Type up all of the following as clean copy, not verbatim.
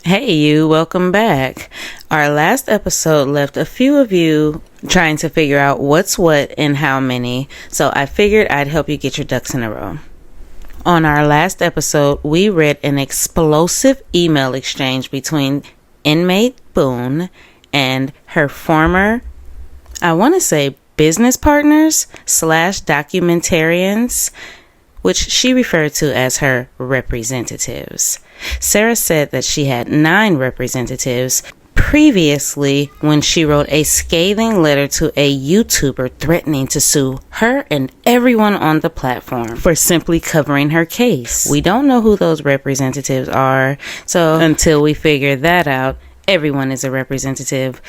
Hey you, welcome back. Our last episode left a few of you trying to figure out what's what and how many, so I figured I'd help you get your ducks in a row. On our last episode, we read an explosive email exchange between inmate Boone and her former, I want to say business partners / documentarians, which she referred to as her representatives. Sarah said that she had 9 representatives previously when she wrote a scathing letter to a YouTuber threatening to sue her and everyone on the platform for simply covering her case. We don't know who those representatives are, so until we figure that out, everyone is a representative.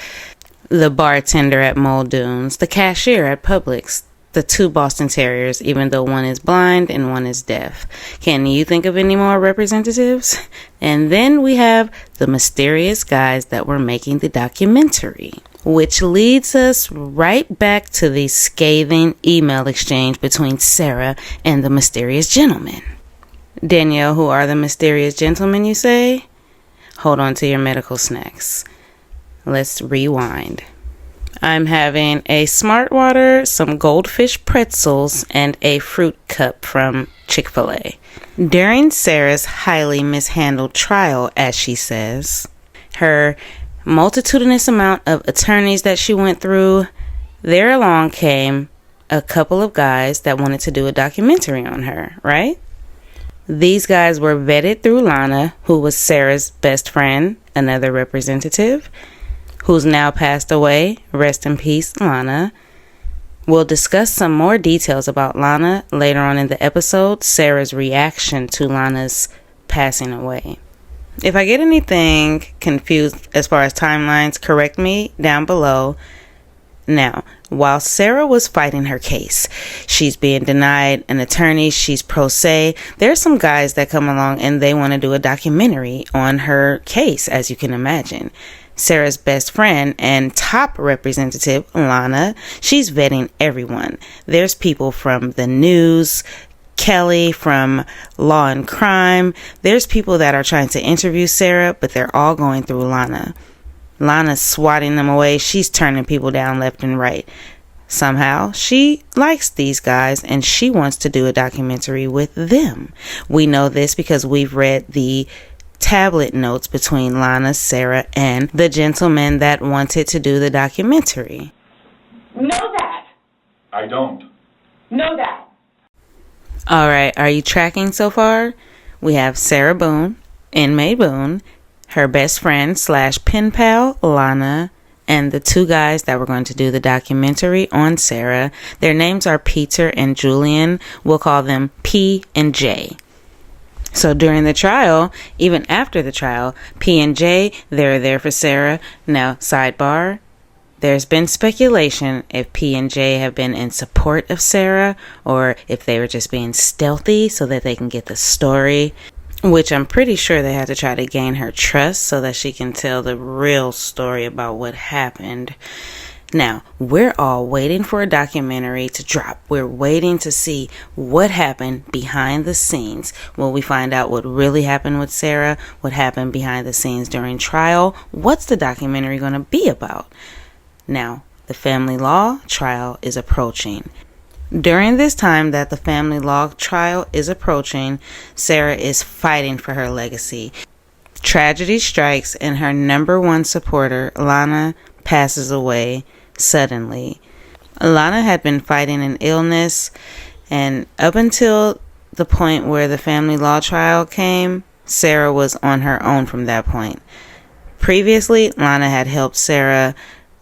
The bartender at Muldoon's, the cashier at Publix, the 2 Boston Terriers, even though one is blind and one is deaf. Can you think of any more representatives? And then we have the mysterious guys that were making the documentary, which leads us right back to the scathing email exchange between Sarah and the mysterious gentleman. Danielle, who are the mysterious gentlemen, you say? Hold on to your medical snacks. Let's rewind. I'm having a Smart Water, some goldfish pretzels, and a fruit cup from Chick-fil-A. During Sarah's highly mishandled trial, as she says, her multitudinous amount of attorneys that she went through, there along came a couple of guys that wanted to do a documentary on her, right? These guys were vetted through Lana, who was Sarah's best friend, another representative, who's now passed away. Rest in peace, Lana. We'll discuss some more details about Lana later on in the episode, Sarah's reaction to Lana's passing away. If I get anything confused as far as timelines, correct me down below. Now, while Sarah was fighting her case, she's being denied an attorney, she's pro se. There's some guys that come along and they want to do a documentary on her case, as you can imagine. Sarah's best friend and top representative, Lana, she's vetting everyone. There's people from the news, Kelly from Law and Crime. There's people that are trying to interview Sarah, but they're all going through Lana. Lana's swatting them away. She's turning people down left and right. Somehow, she likes these guys and she wants to do a documentary with them. We know this because we've read the tablet notes between Lana, Sarah, and the gentleman that wanted to do the documentary. Know that. I don't. Know that. Alright, are you tracking so far? We have Sarah Boone, inmate Boone, her best friend / pen pal, Lana, and the 2 guys that were going to do the documentary on Sarah. Their names are Peter and Julian. We'll call them P and J. So during the trial, even after the trial, P and J, they're there for Sarah. Now, sidebar, there's been speculation if P and J have been in support of Sarah or if they were just being stealthy so that they can get the story, which I'm pretty sure they had to try to gain her trust so that she can tell the real story about what happened. Now, we're all waiting for a documentary to drop. We're waiting to see what happened behind the scenes. Will we find out what really happened with Sarah? What happened behind the scenes during trial? What's the documentary going to be about? Now, the family law trial is approaching. During this time that the family law trial is approaching, Sarah is fighting for her legacy. Tragedy strikes and her number 1 supporter, Lana, passes away suddenly. Lana had been fighting an illness, and up until the point where the family law trial came, Sarah was on her own from that point. Previously, Lana had helped Sarah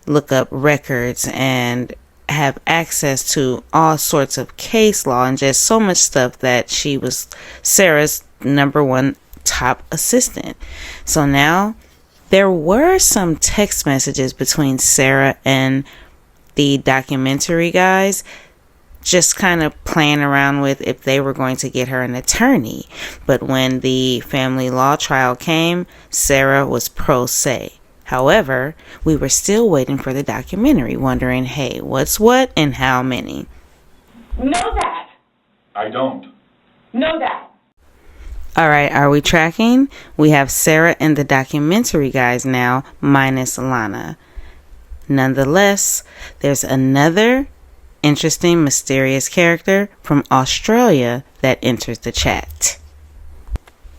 look up records and have access to all sorts of case law and just so much stuff that she was Sarah's number 1 top assistant. So now there were some text messages between Sarah and the documentary guys, just kind of playing around with if they were going to get her an attorney. But when the family law trial came, Sarah was pro se. However, we were still waiting for the documentary, wondering, hey, what's what and how many? Know that. I don't. Know that. All right, are we tracking? We have Sarah and the documentary guys now, minus Lana. Nonetheless, there's another interesting, mysterious character from Australia that enters the chat.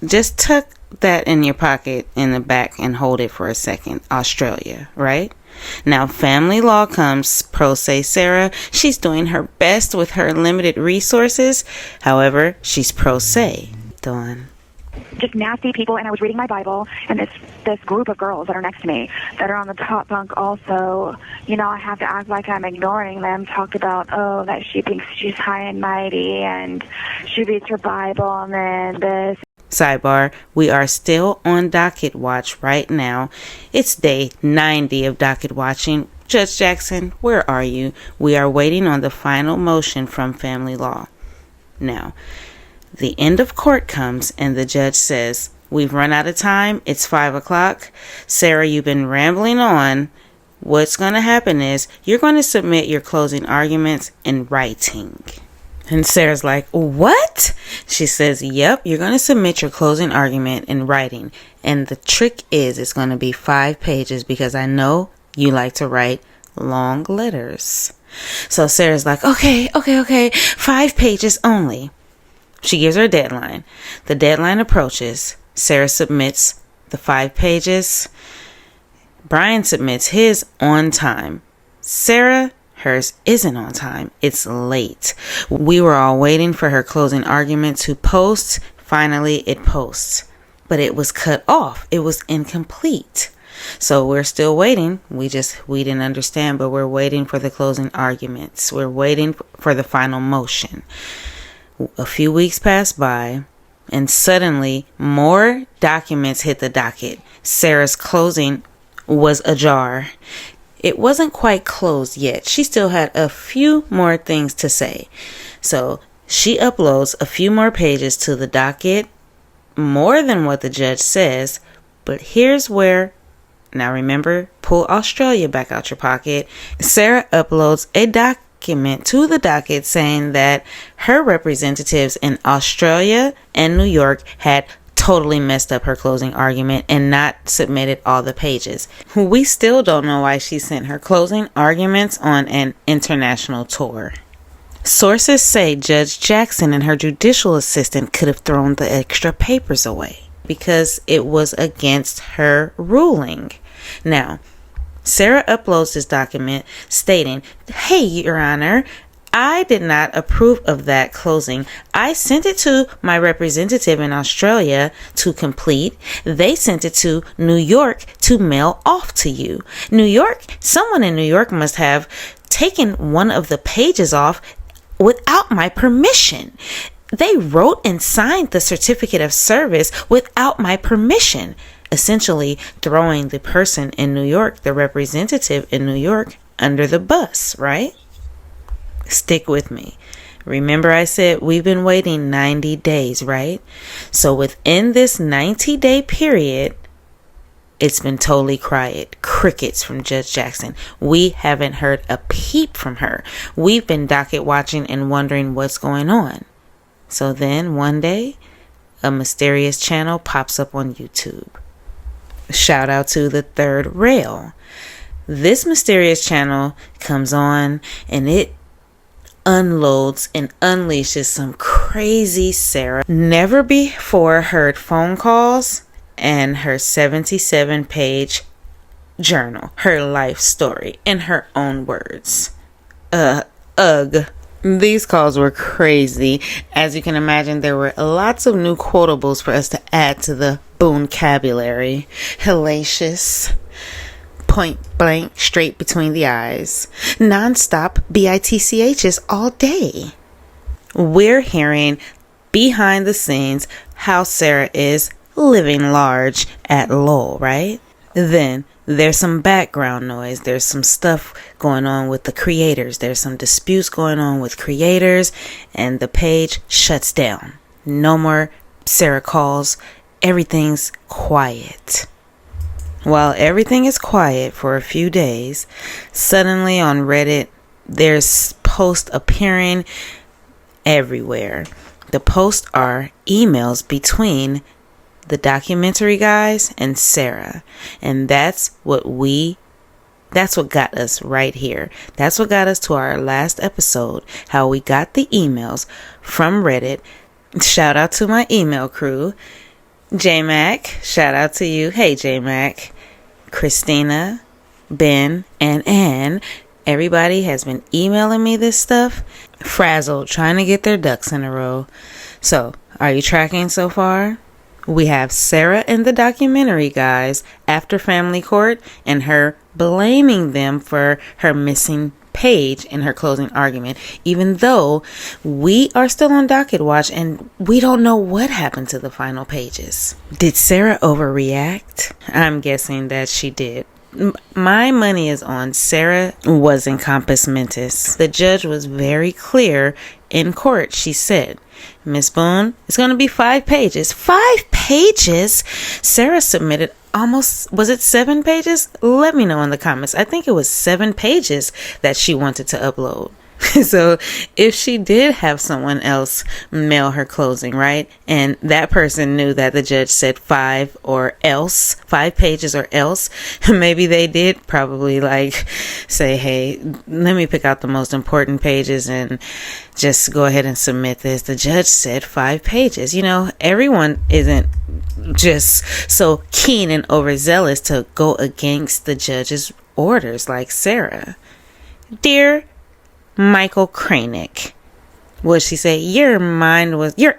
Just tuck that in your pocket in the back and hold it for a second. Australia, right? Now, family law comes, pro se Sarah. She's doing her best with her limited resources. However, she's pro se. Dawn. Just nasty people, and I was reading my Bible, and this group of girls that are next to me that are on the top bunk also, I have to act like I'm ignoring them, talked about, that she thinks she's high and mighty, and she reads her Bible, and then this. Sidebar, we are still on Docket Watch right now. It's day 90 of Docket Watching. Judge Jackson, where are you? We are waiting on the final motion from family law. Now, the end of court comes and the judge says, we've run out of time. It's 5 o'clock. Sarah, you've been rambling on. What's going to happen is you're going to submit your closing arguments in writing. And Sarah's like, what? She says, yep, you're going to submit your closing argument in writing. And the trick is it's going to be 5 pages because I know you like to write long letters. So Sarah's like, okay, 5 pages only. She gives her a deadline. The deadline approaches. Sarah submits the 5 pages. Brian submits his on time. Sarah, hers isn't on time. It's late. We were all waiting for her closing argument to post. Finally, it posts. But it was cut off. It was incomplete. So we're still waiting. We didn't understand, but we're waiting for the closing arguments. We're waiting for the final motion. A few weeks pass by, and suddenly more documents hit the docket. Sarah's closing was ajar. It wasn't quite closed yet. She still had a few more things to say. So she uploads a few more pages to the docket, more than what the judge says. But here's where, now remember, pull Australia back out your pocket. Sarah uploads a document to the docket saying that her representatives in Australia and New York had totally messed up her closing argument and not submitted all the pages. We still don't know why she sent her closing arguments on an international tour. Sources say Judge Jackson and her judicial assistant could have thrown the extra papers away because it was against her ruling. Now, Sarah uploads this document stating, hey, Your Honor, I did not approve of that closing. I sent it to my representative in Australia to complete. They sent it to New York to mail off to you. New York, someone in New York must have taken one of the pages off without my permission. They wrote and signed the certificate of service without my permission. Essentially throwing the person in New York, the representative in New York, under the bus, right? Stick with me. Remember I said we've been waiting 90 days, right? So within this 90-day period, it's been totally quiet. Crickets from Judge Jackson. We haven't heard a peep from her. We've been docket watching and wondering what's going on. So then one day, a mysterious channel pops up on YouTube. Shout out to the Third Rail. This mysterious channel comes on and it unloads and unleashes some crazy Sarah never before heard phone calls and her 77-page journal, her life story in her own words. Ugh. These calls were crazy. As you can imagine, there were lots of new quotables for us to add to the vocabulary. Hellacious, point blank, straight between the eyes, non-stop bitchs all day. We're hearing behind the scenes how Sarah is living large at Lowell, right? Then there's some background noise. There's some stuff going on with the creators. There's some disputes going on with creators, and the page shuts down. No more Sarah calls. Everything's quiet. While everything is quiet for a few days, suddenly on Reddit, there's posts appearing everywhere. The posts are emails between the documentary guys and Sarah. And that's what got us right here. That's what got us to our last episode, how we got the emails from Reddit. Shout out to my email crew. J-Mac, shout out to you. Hey, J-Mac. Christina, Ben, and Ann. Everybody has been emailing me this stuff, frazzled, trying to get their ducks in a row. So, are you tracking so far? We have Sarah and the documentary guys after family court and her blaming them for her missing page in her closing argument, even though we are still on Docket Watch and we don't know what happened to the final pages. Did Sarah overreact? I'm guessing that she did. My money is on Sarah was in compos mentis. The judge was very clear in court. She said, Miss Boone, it's going to be 5 pages. 5 pages? Sarah submitted was it 7 pages? Let me know in the comments. I think it was 7 pages that she wanted to upload. So if she did have someone else mail her closing, right? And that person knew that the judge said 5 pages or else, maybe they did probably say, hey, let me pick out the most important pages and just go ahead and submit this. The judge said 5 pages. Everyone isn't just so keen and overzealous to go against the judge's orders like Sarah. Dear Michael Kranick, what she say? Your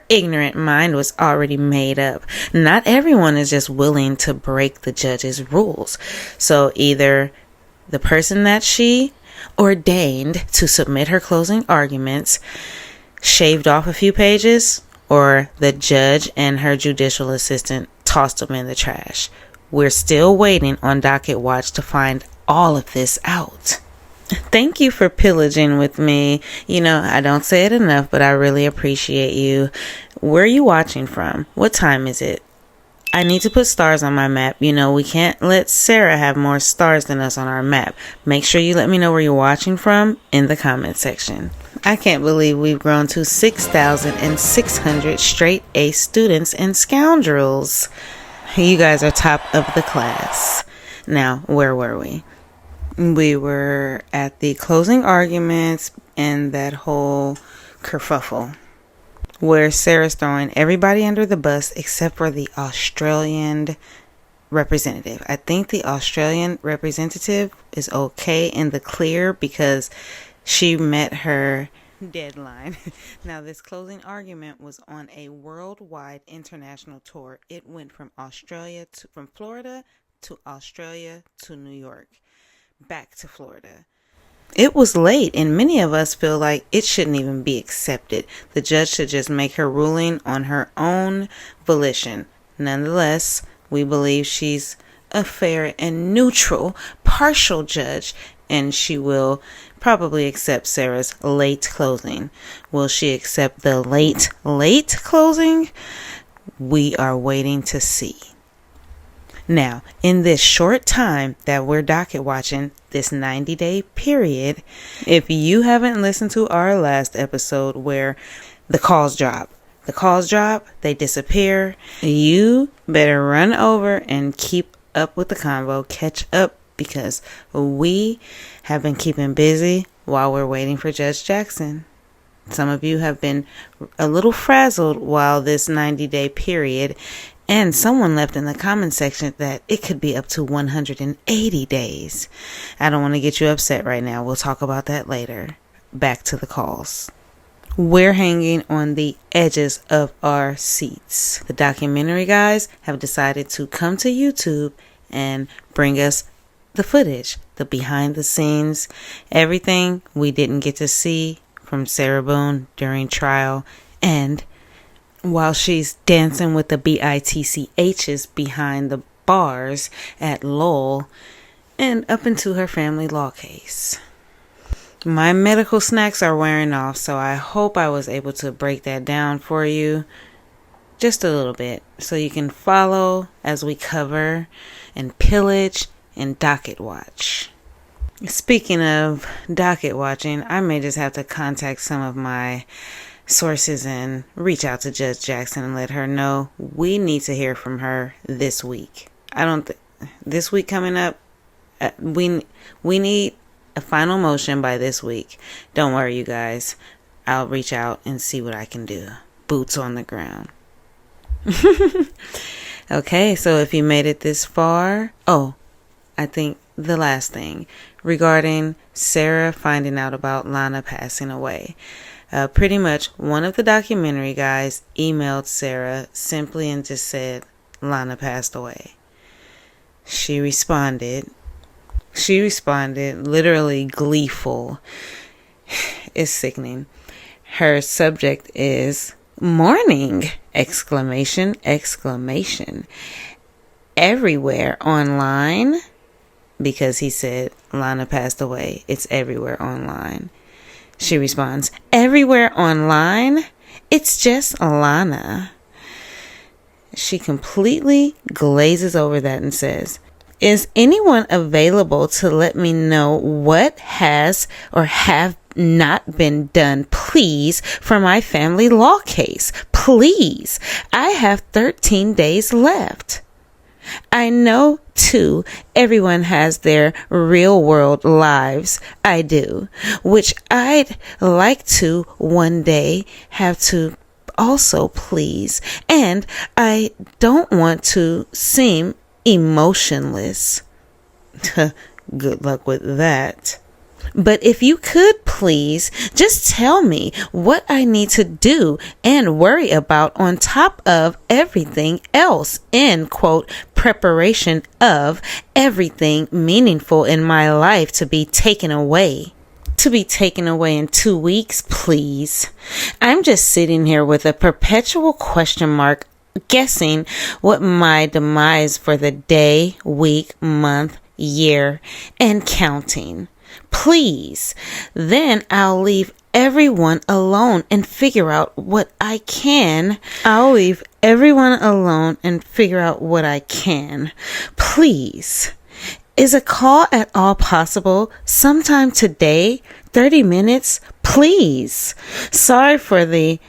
ignorant mind was already made up. Not everyone is just willing to break the judge's rules. So either the person that she ordained to submit her closing arguments shaved off a few pages, or the judge and her judicial assistant tossed them in the trash. We're still waiting on Docket Watch to find all of this out. Thank you for pillaging with me. I don't say it enough, but I really appreciate you. Where are you watching from? What time is it? I need to put stars on my map. We can't let Sarah have more stars than us on our map. Make sure you let me know where you're watching from in the comment section. I can't believe we've grown to 6,600 straight A students and scoundrels. You guys are top of the class. Now, where were we? We were at the closing arguments and that whole kerfuffle where Sarah's throwing everybody under the bus except for the Australian representative. I think the Australian representative is okay in the clear because she met her deadline. Now, this closing argument was on a worldwide international tour. It went from Florida to Australia to New York, back to Florida. It was late, and many of us feel like it shouldn't even be accepted. The judge should just make her ruling on her own volition. Nonetheless, we believe she's a fair and neutral, partial judge, and she will probably accept Sarah's late closing. Will she accept the late closing? We are waiting to see. Now, in this short time that we're docket watching, this 90-day period, if you haven't listened to our last episode where the calls drop, they disappear, you better run over and keep up with the convo, catch up, because we have been keeping busy while we're waiting for Judge Jackson. Some of you have been a little frazzled while this 90-day period, and someone left in the comment section that it could be up to 180 days. I don't want to get you upset right now. We'll talk about that later. Back to the calls. We're hanging on the edges of our seats. The documentary guys have decided to come to YouTube and bring us the footage, the behind the scenes, everything we didn't get to see from Sarah Boone during trial, and while she's dancing with the BITCHs behind the bars at Lowell and up into her family law case. My medical snacks are wearing off, so I hope I was able to break that down for you just a little bit so you can follow as we cover and pillage and docket watch. Speaking of docket watching, I may just have to contact some of my sources and reach out to Judge Jackson and let her know we need to hear from her this week. This week coming up, we need a final motion by this week. Don't worry, you guys. I'll reach out and see what I can do. Boots on the ground. Okay, so if you made it this far, I think the last thing regarding Sarah finding out about Lana passing away. Pretty much one of the documentary guys emailed Sarah simply and just said, Lana passed away. She responded literally gleeful. It's sickening. Her subject is mourning, exclamation. Everywhere online, because he said Lana passed away. It's everywhere online. She responds, everywhere online? It's just Lana. She completely glazes over that and says, is anyone available to let me know what has or have not been done, please, for my family law case? Please. I have 13 days left. I know, too, everyone has their real world lives. I do, which I'd like to one day have to also, please. And I don't want to seem emotionless. Good luck with that. But if you could please just tell me what I need to do and worry about on top of everything else, in quote, preparation of everything meaningful in my life to be taken away. To be taken away in 2 weeks, please. I'm just sitting here with a perpetual question mark, guessing what my demise for the day, week, month, year, and counting. Please. Then I'll leave everyone alone and figure out what I can. Please. Is a call at all possible sometime today? 30 minutes? Please. Sorry for the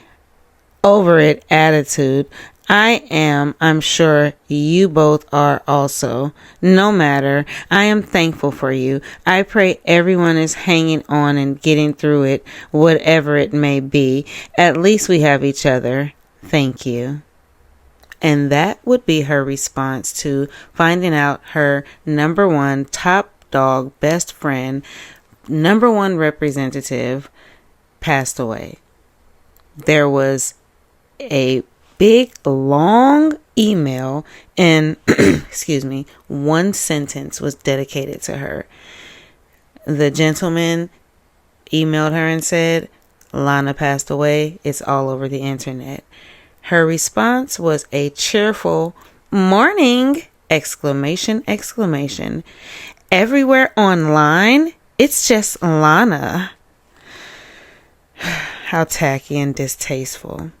over it attitude. I'm sure you both are also. No matter, I am thankful for you. I pray everyone is hanging on and getting through it, whatever it may be. At least we have each other. Thank you. And that would be her response to finding out her number one top dog, best friend, number one representative passed away. There was a big, long email and, one sentence was dedicated to her. The gentleman emailed her and said, Lana passed away. It's all over the internet. Her response was a cheerful morning, exclamation. Everywhere online, it's just Lana. How tacky and distasteful.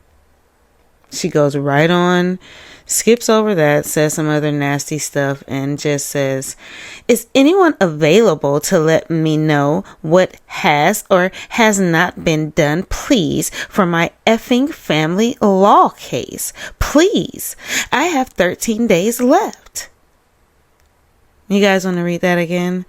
She goes right on, skips over that, says some other nasty stuff, and just says, is anyone available to let me know what has or has not been done, please, for my effing family law case? Please. I have 13 days left. You guys want to read that again?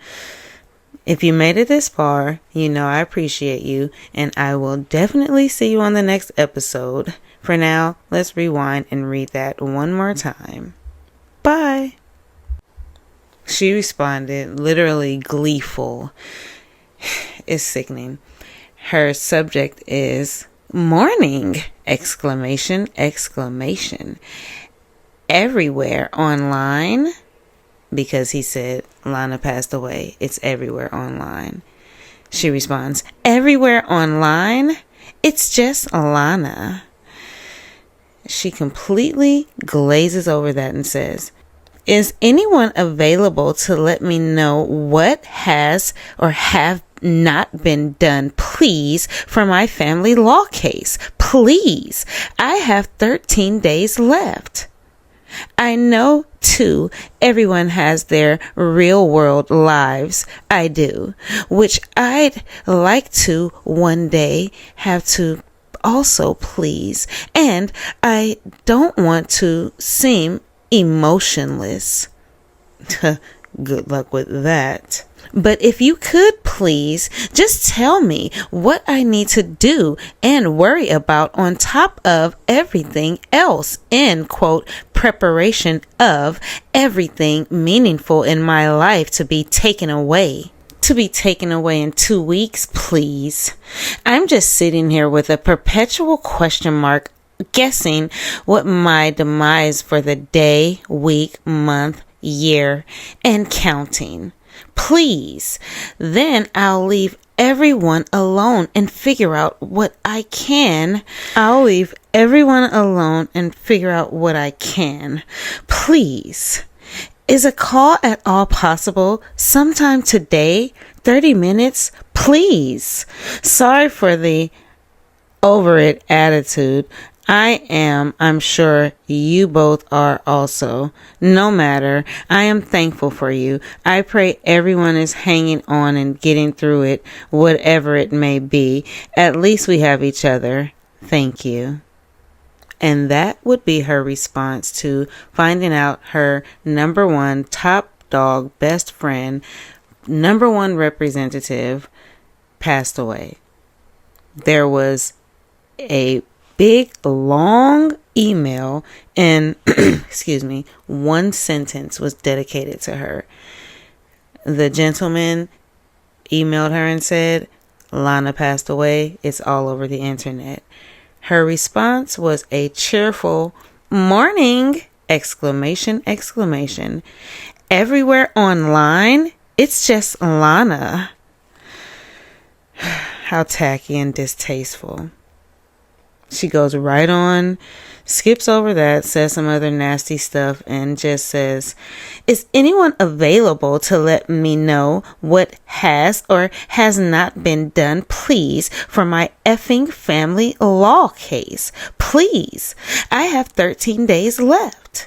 If you made it this far, you know I appreciate you, and I will definitely see you on the next episode. For now, let's rewind and read that one more time. Bye. She responded, literally gleeful. It's sickening. Her subject is mourning, exclamation. Everywhere online, because he said Lana passed away. It's everywhere online. She responds, everywhere online? It's just Lana. She completely glazes over that and says, is anyone available to let me know what has or have not been done, please, for my family law case? Please. I have 13 days left. I know, too, everyone has their real world lives. I do, which I'd like to one day have to also, please. And I don't want to seem emotionless. Good luck with that. But if you could please just tell me what I need to do and worry about on top of everything else in quote preparation of everything meaningful in my life to be taken away. To be taken away in 2 weeks, please. I'm just sitting here with a perpetual question mark, guessing what my demise for the day, week, month, year, and counting. Please. Then I'll leave everyone alone and figure out what I can. Please. Is a call at all possible sometime today? 30 minutes? Please. Sorry for the over it attitude. I'm sure you both are also. No matter, I am thankful for you. I pray everyone is hanging on and getting through it, whatever it may be. At least we have each other. Thank you. And that would be her response to finding out her number one top dog, best friend, number one representative passed away. There was a big, long email and, one sentence was dedicated to her. The gentleman emailed her and said, Lana passed away. It's all over the internet. Her response was a cheerful morning! ! Everywhere online, it's just Lana. How tacky and distasteful. She goes right on, skips over that, says some other nasty stuff, and just says, is anyone available to let me know what has or has not been done, please, for my effing family law case? Please. I have 13 days left.